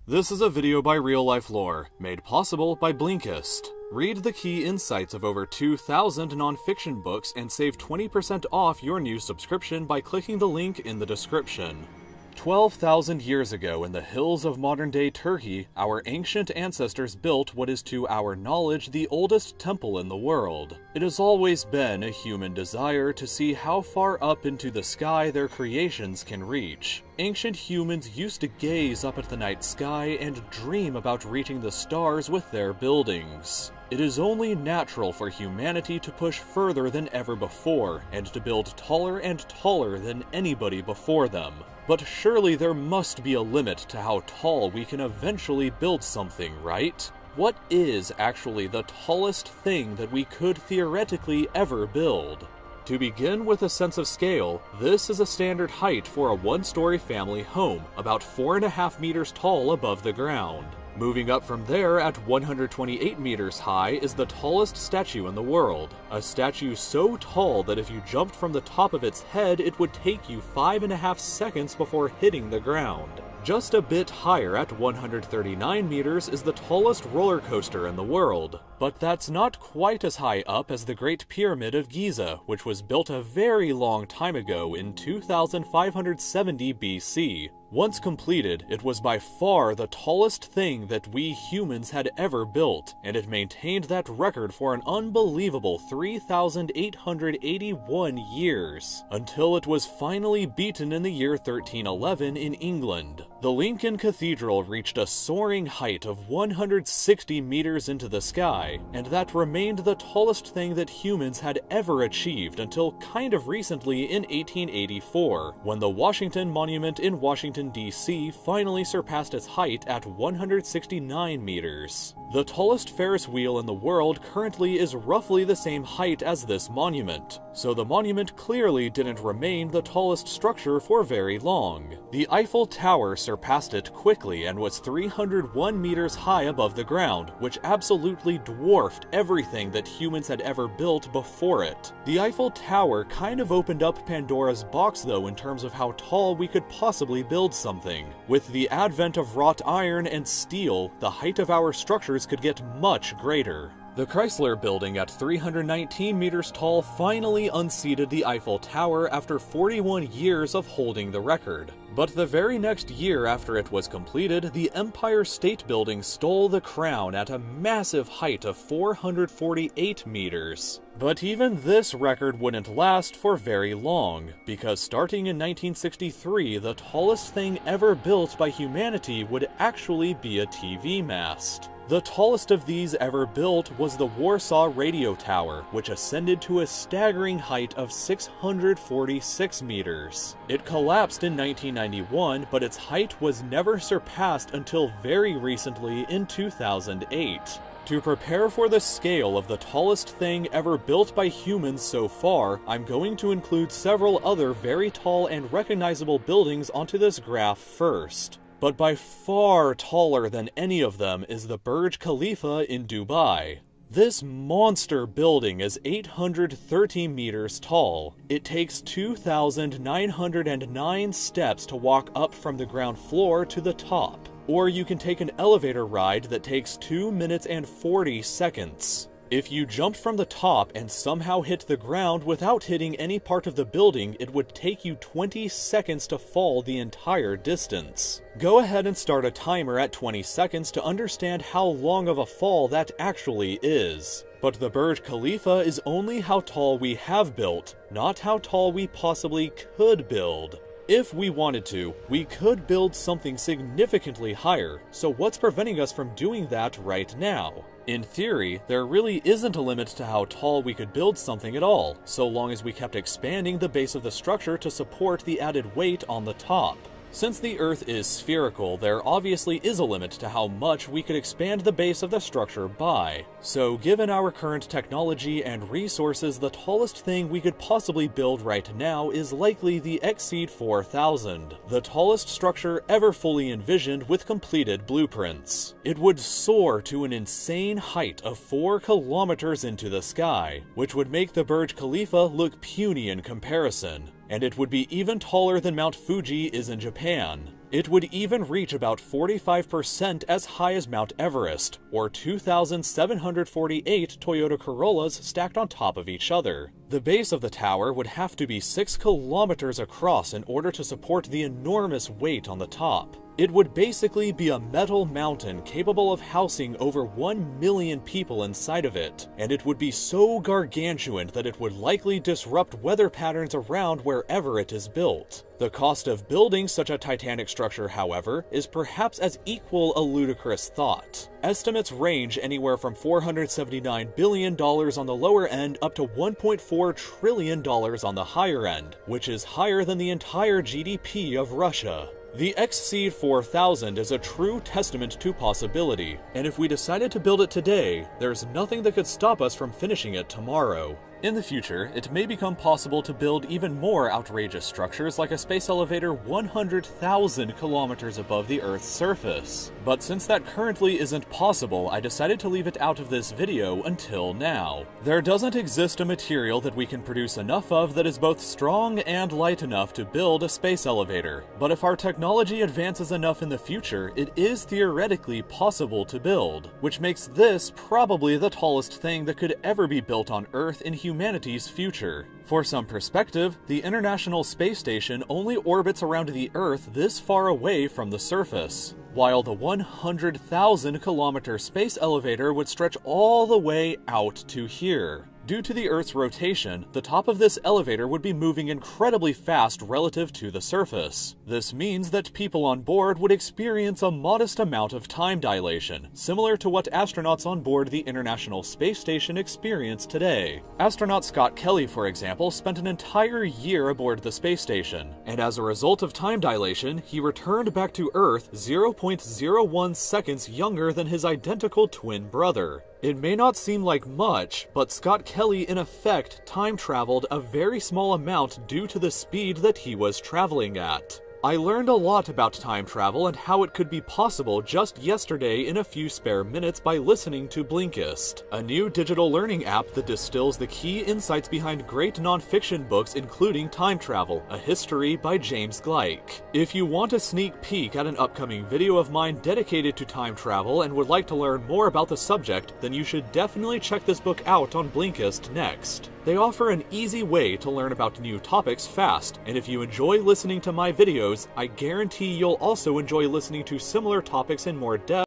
This is a video by Real Life Lore, made possible by Blinkist. Read the key insights of over 2,000 nonfiction books and save 20% off your new subscription by clicking the link in the description. 12,000 years ago in the hills of modern-day Turkey, our ancient ancestors built what is to our knowledge the oldest temple in the world. It has always been a human desire to see how far up into the sky their creations can reach. Ancient humans used to gaze up at the night sky and dream about reaching the stars with their buildings. It is only natural for humanity to push further than ever before, and to build taller and taller than anybody before them. But surely there must be a limit to how tall we can eventually build something, right? What is actually the tallest thing that we could theoretically ever build? To begin with a sense of scale, this is a standard height for a one-story family home, about 4.5 meters tall above the ground. Moving up from there at 128 meters high is the tallest statue in the world. A statue so tall that if you jumped from the top of its head, it would take you 5.5 seconds before hitting the ground. Just a bit higher at 139 meters is the tallest roller coaster in the world. But that's not quite as high up as the Great Pyramid of Giza, which was built a very long time ago in 2570 BC. Once completed, it was by far the tallest thing that we humans had ever built, and it maintained that record for an unbelievable 3,881 years, until it was finally beaten in the year 1311 in England. The Lincoln Cathedral reached a soaring height of 160 meters into the sky, and that remained the tallest thing that humans had ever achieved until kind of recently in 1884, when the Washington Monument in Washington, D.C. finally surpassed its height at 169 meters. The tallest Ferris wheel in the world currently is roughly the same height as this monument, so the monument clearly didn't remain the tallest structure for very long. The Eiffel Tower surpassed it quickly and was 301 meters high above the ground, which absolutely dwarfed everything that humans had ever built before it. The Eiffel Tower kind of opened up Pandora's box though in terms of how tall we could possibly build something. With the advent of wrought iron and steel, the height of our structures could get much greater. The Chrysler Building at 319 meters tall finally unseated the Eiffel Tower after 41 years of holding the record. But the very next year after it was completed, the Empire State Building stole the crown at a massive height of 448 meters. But even this record wouldn't last for very long, because starting in 1963, the tallest thing ever built by humanity would actually be a TV mast. The tallest of these ever built was the Warsaw Radio Tower, which ascended to a staggering height of 646 meters. It collapsed in 1991, but its height was never surpassed until very recently in 2008. To prepare for the scale of the tallest thing ever built by humans so far, I'm going to include several other very tall and recognizable buildings onto this graph first. But by far taller than any of them is the Burj Khalifa in Dubai. This monster building is 830 meters tall. It takes 2,909 steps to walk up from the ground floor to the top. Or you can take an elevator ride that takes 2 minutes and 40 seconds. If you jumped from the top and somehow hit the ground without hitting any part of the building, it would take you 20 seconds to fall the entire distance. Go ahead and start a timer at 20 seconds to understand how long of a fall that actually is. But the Burj Khalifa is only how tall we have built, not how tall we possibly could build. If we wanted to, we could build something significantly higher, so what's preventing us from doing that right now? In theory, there really isn't a limit to how tall we could build something at all, so long as we kept expanding the base of the structure to support the added weight on the top. Since the Earth is spherical, there obviously is a limit to how much we could expand the base of the structure by. So given our current technology and resources, the tallest thing we could possibly build right now is likely the Exceed 4000, the tallest structure ever fully envisioned with completed blueprints. It would soar to an insane height of 4 kilometers into the sky, which would make the Burj Khalifa look puny in comparison. And it would be even taller than Mount Fuji is in Japan. It would even reach about 45% as high as Mount Everest, or 2,748 Toyota Corollas stacked on top of each other. The base of the tower would have to be 6 kilometers across in order to support the enormous weight on the top. It would basically be a metal mountain capable of housing over 1 million people inside of it, and it would be so gargantuan that it would likely disrupt weather patterns around wherever it is built. The cost of building such a titanic structure, however, is perhaps as equal a ludicrous thought. Estimates range anywhere from $479 billion on the lower end up to $1.4 trillion on the higher end, which is higher than the entire GDP of Russia. The Exceed 4000 is a true testament to possibility, and if we decided to build it today, there's nothing that could stop us from finishing it tomorrow. In the future, it may become possible to build even more outrageous structures like a space elevator 100,000 kilometers above the Earth's surface. But since that currently isn't possible, I decided to leave it out of this video until now. There doesn't exist a material that we can produce enough of that is both strong and light enough to build a space elevator. But if our technology advances enough in the future, it is theoretically possible to build, which makes this probably the tallest thing that could ever be built on Earth in humanity's future. For some perspective, the International Space Station only orbits around the Earth this far away from the surface, while the 100,000 kilometer space elevator would stretch all the way out to here. Due to the Earth's rotation, the top of this elevator would be moving incredibly fast relative to the surface. This means that people on board would experience a modest amount of time dilation, similar to what astronauts on board the International Space Station experience today. Astronaut Scott Kelly, for example, spent an entire year aboard the space station, and as a result of time dilation, he returned back to Earth 0.01 seconds younger than his identical twin brother. It may not seem like much, but Scott Kelly in effect time traveled a very small amount due to the speed that he was traveling at. I learned a lot about time travel and how it could be possible just yesterday in a few spare minutes by listening to Blinkist, a new digital learning app that distills the key insights behind great nonfiction books including Time Travel, A History by James Gleick. If you want a sneak peek at an upcoming video of mine dedicated to time travel and would like to learn more about the subject, then you should definitely check this book out on Blinkist next. They offer an easy way to learn about new topics fast, and if you enjoy listening to my videos, I guarantee you'll also enjoy listening to similar topics in more depth.